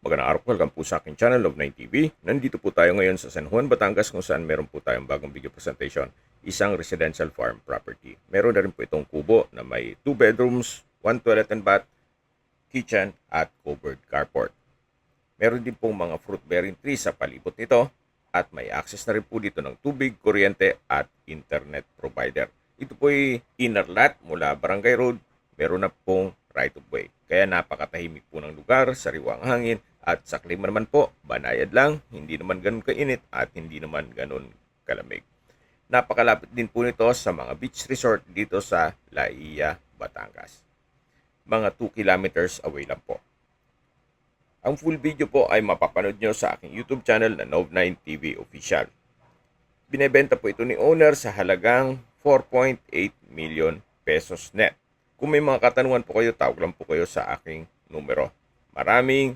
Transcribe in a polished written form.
Magandang araw po, welcome po sa aking channel, Love9 TV. Nandito po tayo ngayon sa San Juan, Batangas kung saan meron po tayong bagong video presentation, isang residential farm property. Meron na rin po itong kubo na may 2 bedrooms, 1 toilet and bath, kitchen at covered carport. Meron din pong mga fruit-bearing trees sa palibot nito at may access na rin po dito ng tubig, kuryente at internet provider. Ito po ay inner lot mula Barangay Road, meron na pong right of way. Kaya napakatahimik po ng lugar, sariwang hangin at sa klima naman po, banayad lang, hindi naman ganun kainit at hindi naman ganun kalamig. Napakalapit din po nito sa mga beach resort dito sa Laia, Batangas. Mga 2 kilometers away lang po. Ang full video po ay mapapanood nyo sa aking YouTube channel na Nov9 TV Official. Binebenta po ito ni owner sa halagang 4.8 million pesos net. Kung may mga katanungan po kayo, tawag lang po kayo sa aking numero. Maraming